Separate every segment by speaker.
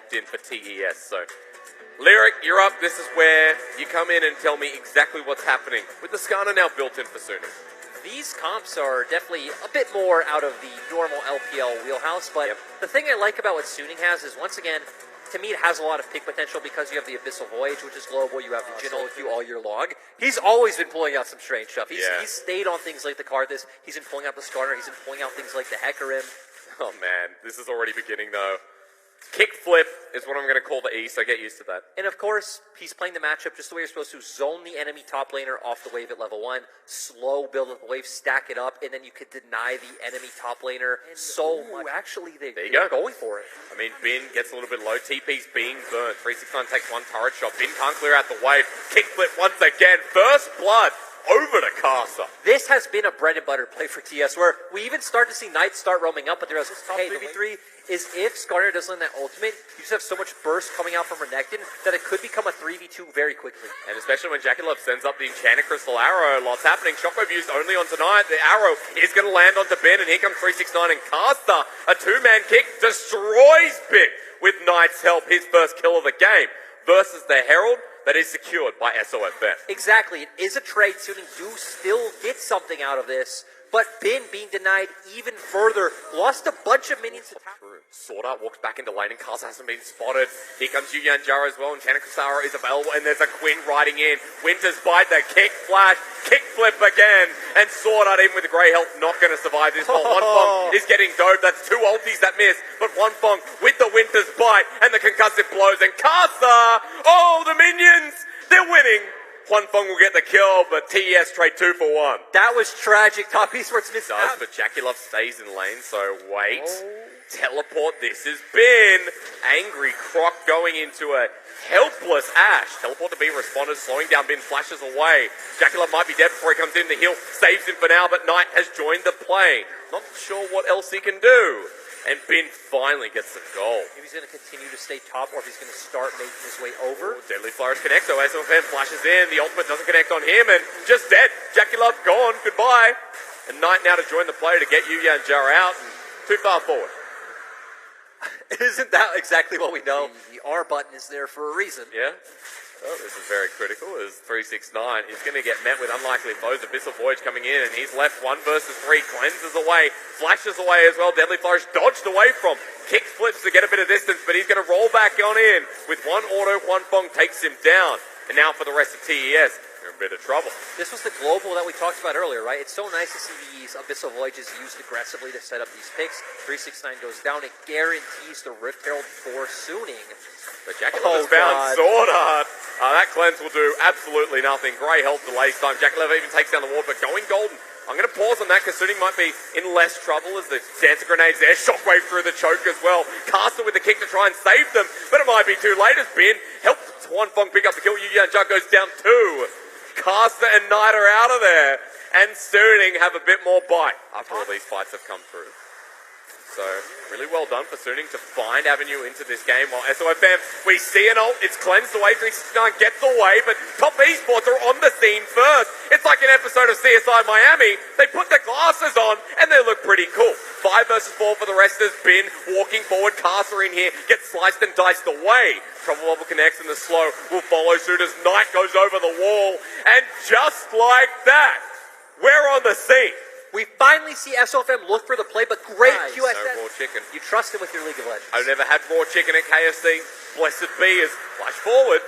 Speaker 1: locked in for TES. So, Lyric, you're up. This is where you come in and tell me exactly what's happening with the Skana now built in for Suning.
Speaker 2: These comps are definitely a bit more out of the normal LPL wheelhouse, but the thing I like about what Suning has is, once again, to me it has a lot of pick potential because you have the Abyssal Voyage, which is global, you have the Jinnel with you all year long. He's always been pulling out some strange stuff. He's stayed on things like the Karthus, he's been pulling out the Skarner, he's been pulling out things like the Hecarim.
Speaker 1: Oh man, this is already beginning though. Kick flip is what I'm going to call the E, so get used to that.
Speaker 2: And of course, he's playing the matchup just the way you're supposed to. Zone the enemy top laner off the wave at level 1. Slow build up the wave, stack it up, and then you could deny the enemy top laner so much. Actually, they're going for it.
Speaker 1: I mean, Bin gets a little bit low. TP's being burnt. 369 takes one turret shot. Bin can't clear out the wave. Kick flip once again. First blood over to Casa.
Speaker 2: This has been a bread and butter play for TS, where we even start to see Knights start roaming up, but there's this top 3v3 is if Skarner doesn't land that ultimate, you just have so much burst coming out from Renekton that it could become a 3v2 very quickly.
Speaker 1: And especially when Jackeylove sends up the Enchanted Crystal Arrow, lots happening. Shockwave used only on tonight. The arrow is going to land onto Ben, and here comes 369 and Casa. A two-man kick destroys Big with Knight's help, his first kill of the game, versus the Herald that is secured by SofM.
Speaker 2: Exactly. It is a trade. Suning do still get something out of this, but Bin being denied even further. Lost a bunch of minions to top.
Speaker 1: Sword Art walks back into lane and Casa hasn't been spotted. Here comes Yu Yanjara as well, and Enchanted Crystal is available, and there's a Quinn riding in. Winter's Bite, the kick flash, kick flip again, and Sword Art, even with the grey health, not going to survive this one. One Fong is getting dove. That's two ultis that miss, but one Fong with the Winter's Bite and the concussive blows, and Casa, oh, the minions, they're winning. One Fong will get the kill, but TES trade 2 for 1.
Speaker 2: That was tragic. Top esports missed
Speaker 1: out. But Jackeylove stays in lane, so wait. Teleport, this has been. Angry Croc going into a helpless Ashe. Teleport to be responded, slowing down Bin, flashes away. Jackeylove might be dead before he comes in. The heal saves him for now, but Knight has joined the play. Not sure what else he can do. And Bin finally gets the goal.
Speaker 2: If he's going to continue to stay top, or if he's going to start making his way over.
Speaker 1: Deadly Flourish connects, so SofM flashes in. The ultimate doesn't connect on him, and just dead. Jackeylove gone. Goodbye. And Knight now to join the play to get Yu Yanjara out. And too far forward.
Speaker 2: Isn't that exactly what we know? The R button is there for a reason.
Speaker 1: Yeah. Oh, this is very critical, as 369 is going to get met with unlikely foes. Abyssal Voyage coming in, and he's left 1 versus 3. Cleanses away, flashes away as well. Deadly Flourish dodged away from. Kick flips to get a bit of distance, but he's going to roll back on in. With one auto, one Fong takes him down. And now for the rest of TES, they're in a bit of trouble.
Speaker 2: This was the global that we talked about earlier, right? It's so nice to see these Abyssal Voyages used aggressively to set up these picks. 369 goes down. It guarantees the Rift Herald for Suning.
Speaker 1: But Jackeylove has found Sword Art. That cleanse will do absolutely nothing. Grey health delays time. Jackeylove even takes down the ward, but going golden. I'm going to pause on that because Suning might be in less trouble as the Dancer Grenades there. Shockwave through the choke as well. Caster with the kick to try and save them, but it might be too late as Bin helps One Fong pick up the kill. Yu Yanjara goes down 2. Caster and Knight are out of there. And Suning have a bit more bite after all these fights have come through. So, really well done for Suning to find avenue into this game. While SofM, we see an ult, it's cleansed away, 369 gets away, but top esports are on the scene first. It's like an episode of CSI Miami. They put the glasses on, and they look pretty cool. 5 versus 4 for the rest has been walking forward. Caster in here gets sliced and diced away. Trouble level connects, and the slow will follow suit as Knight goes over the wall. And just like that, we're on the scene.
Speaker 2: We finally see SofM look for the play, but great QSS.
Speaker 1: No raw chicken.
Speaker 2: You trust him with your League of Legends.
Speaker 1: I've never had raw chicken at KFC. Blessed be is flash forward.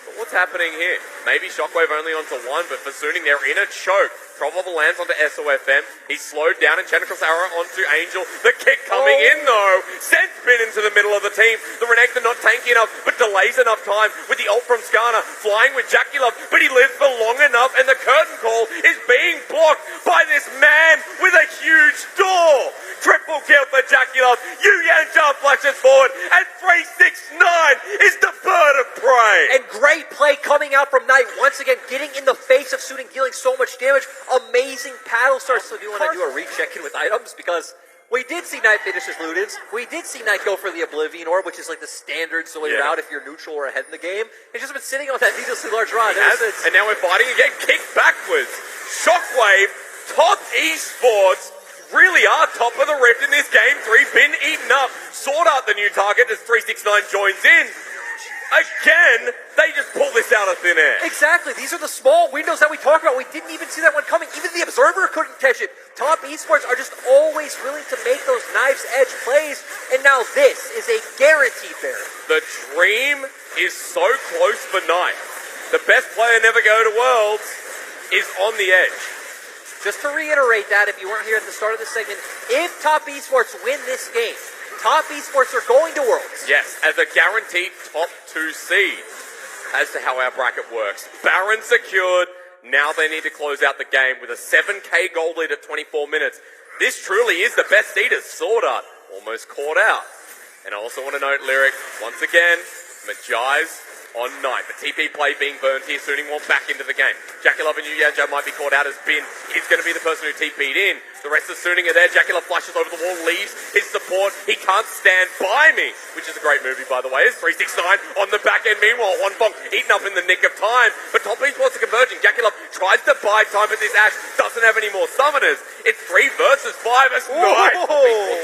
Speaker 1: But what's happening here? Maybe Shockwave only onto 1, but for Suning, they're in a choke. Trouble lands onto SofM. He's slowed down, and Enchanted Crystal onto Angel. The kick coming in, though. Sends Bin into the middle of the team. The Renekton not tanky enough, but delays enough time with the ult from Skarner. Flying with Jackeylove, but he lives for long enough, and the curtain call is being blocked by this man with a huge door. Triple kill for Jackeylove. Yu Yanjara flashes forward, and 369 is the bird of prey.
Speaker 2: And great play coming out from Knight. Once again, getting in the face of Suning, dealing so much damage. Amazing paddle starts. So do you want to do a recheck-in with items? Because we did see Knight finish his Ludens. We did see Knight go for the Oblivion Orb, which is like the standard Zoe route if you're neutral or ahead in the game. He's just been sitting on that needlessly large rod.
Speaker 1: And now we're fighting again. Kicked backwards. Shockwave, top esports, really are top of the rift in this game 3, been eaten up. Sword Art the new target as 369 joins in. Again, they just pull this out of thin air.
Speaker 2: Exactly. These are the small windows that we talked about. We didn't even see that one coming. Even the Observer couldn't catch it. Top esports are just always willing to make those knife's edge plays, and now this is a guaranteed bear.
Speaker 1: The dream is so close for Knight. The best player never go to Worlds is on the edge.
Speaker 2: Just to reiterate that, if you weren't here at the start of the segment, if Top Esports win this game, Top Esports are going to Worlds.
Speaker 1: Yes, as a guaranteed top 2 seed. As to how our bracket works. Baron secured. Now they need to close out the game with a 7k gold lead at 24 minutes. This truly is the best seed as Sword Art almost caught out. And I also want to note, Lyric, once again, Magi's on Knight. The TP play being burned here. Suning won't back into the game. Jackeylove and Yujanja might be caught out as Bin is going to be the person who TP'd in. The rest of Suning are there. Jackeylove flashes over the wall, leaves his support. He can't stand by me, which is a great movie, by the way. It's 369 on the back end. Meanwhile, Wonfong eaten up in the nick of time. But top esports are converging. Jackeylove tries to buy time, but this Ashe doesn't have any more summoners. It's 3 versus 5 as Knight.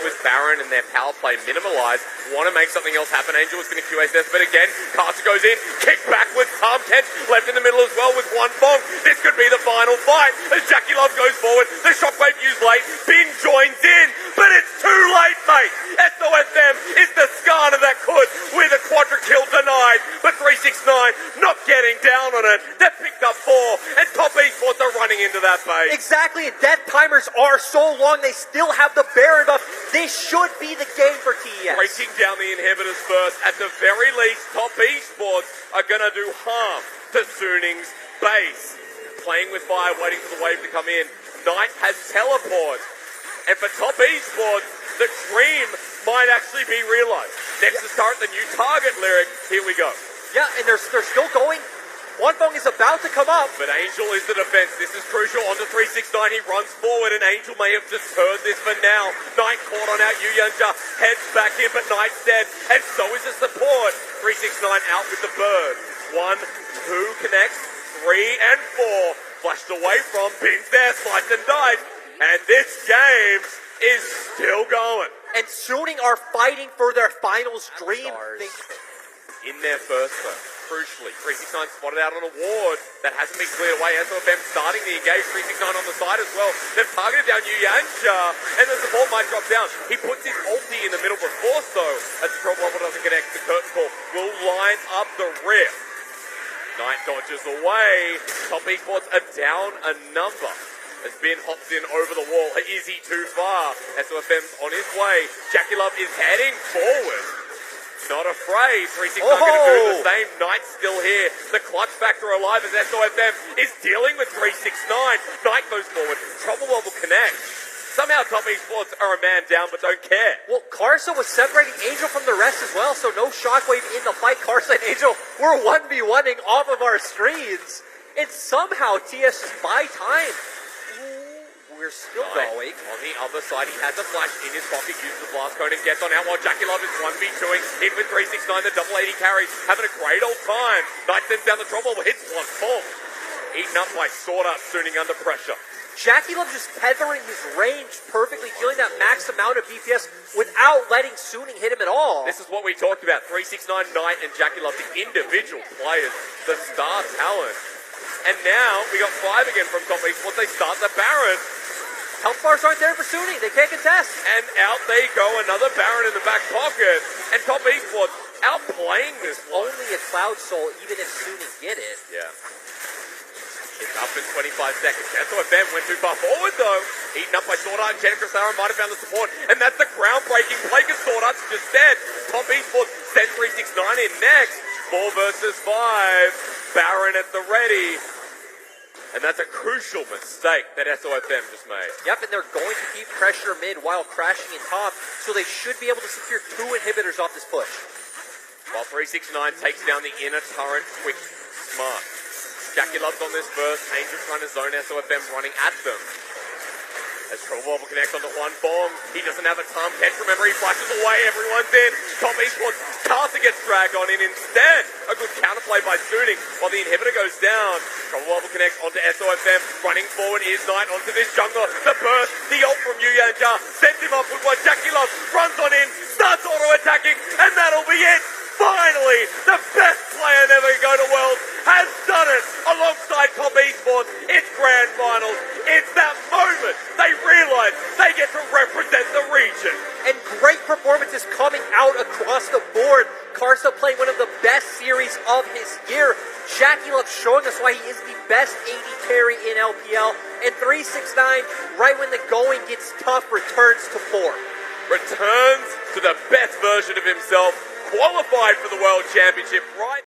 Speaker 1: With Baron and their power play minimalized. Want to make something else happen. Angel is going to QSS, but again, Carter goes in. Kick back with Tom Kent, left in the middle as well with Wonfong. This could be the final fight as Jackeylove goes forward. The shockwave used late. Bin joins in, but it's too late, mate. SofM is the Skarner that could with a quadra kill denied. But 369 not getting down on it. They've picked up 4, and Top Esports are running into that base.
Speaker 2: Exactly, and death timers are so long, they still have the Baron buff. This should be the game for TES.
Speaker 1: Breaking down the inhibitors first. At the very least, Top Esports are going to do harm to Suning's base. Playing with fire, waiting for the wave to come in. Knight has teleport. And for Top Esports, the dream might actually be realized. Next to start the new target, Lyric. Here we go.
Speaker 2: Yeah, and they're still going. Wonfong is about to come up.
Speaker 1: But Angel is the defense. This is crucial. On to 369. He runs forward, and Angel may have deterred this for now. Knight caught on out. Yujanja heads back in, but Knight's dead. And so is the support. 369 out with the bird. 1, 2 connects. 3 and 4. Flashed away from Bin's there. Slice and dice. And this game is still going.
Speaker 2: And Suning are fighting for their finals dream.
Speaker 1: In their first though. Crucially, 369 spotted out on a ward that hasn't been cleared away. SofM starting the engage, 369 on the side as well. They've targeted down Yujanja, and the support might drop down. He puts his ulti in the middle before, though, as the drop level doesn't connect. The curtain call will line up the rift. Knight dodges away. Top esports are down a number. As Ben hops in over the wall. Is he too far? SofM's on his way. Jackeylove is heading forward. Not afraid. 369 going to do the same. Knight's still here. The clutch factor alive as SofM is dealing with 369. Knight goes forward. Trouble will connect. Somehow Top Esports are a man down but don't care.
Speaker 2: Well, Karsa was separating Angel from the rest as well, so no shockwave in the fight. Karsa and Angel were 1v1ing off of our screens. And somehow TS just buy time. We're still going.
Speaker 1: On the other side, he has a flash in his pocket, uses the blast cone and gets on out while Jackeylove is 1v2ing. In with 369, the double 80 carries, having a great old time. Knight sends down the trouble, hits one full. Eaten up by Sword Art, Suning under pressure.
Speaker 2: Jackeylove just tethering his range perfectly, dealing that max amount of DPS without letting Suning hit him at all.
Speaker 1: This is what we talked about. 369, Knight, and Jackeylove, the individual players, the star talent. And now we got 5 again from Top Esports. They start the Baron.
Speaker 2: Health bars aren't there for Suning. They can't contest.
Speaker 1: And out they go. Another Baron in the back pocket. And Top Esports outplaying this one.
Speaker 2: Only a Cloud Soul, even if Suning get it.
Speaker 1: Yeah. It's up in 25 seconds. SofM went too far forward, though. Eaten up by Sword Art and Jennifer Sarah might have found the support. And that's the groundbreaking play because Sword Art's just dead. Top Esports send 369 in next. 4 versus 5. Baron at the ready. And that's a crucial mistake that SofM just made.
Speaker 2: Yep, and they're going to keep pressure mid while crashing in top, so they should be able to secure 2 inhibitors off this push.
Speaker 1: While 369 takes down the inner turret quick, smart. Jackylove's on this burst. Angel trying to zone SofM running at them. As Trouble Bubble connects onto one bomb, he doesn't have a time catch. Remember, he flashes away, everyone's in. Top esports, Carter gets dragged on in instead. A good counterplay by Suning while the inhibitor goes down. Trouble Bubble connects onto SofM. Running forward is Knight onto this jungler. The burst, the ult from Yanja sends him up with one. Jackeylove runs on in, starts auto-attacking, and that'll be it. Finally, the best player never to go to Worlds has done it alongside Top Esports. It's Grand Finals. It's that moment they realise they get to represent the region.
Speaker 2: And great performances coming out across the board. Karsa playing one of the best series of his year. Jackeylove showing us why he is the best AD carry in LPL. And 369, right when the going gets tough, returns to form.
Speaker 1: Returns to the best version of himself. Qualified for the World Championship right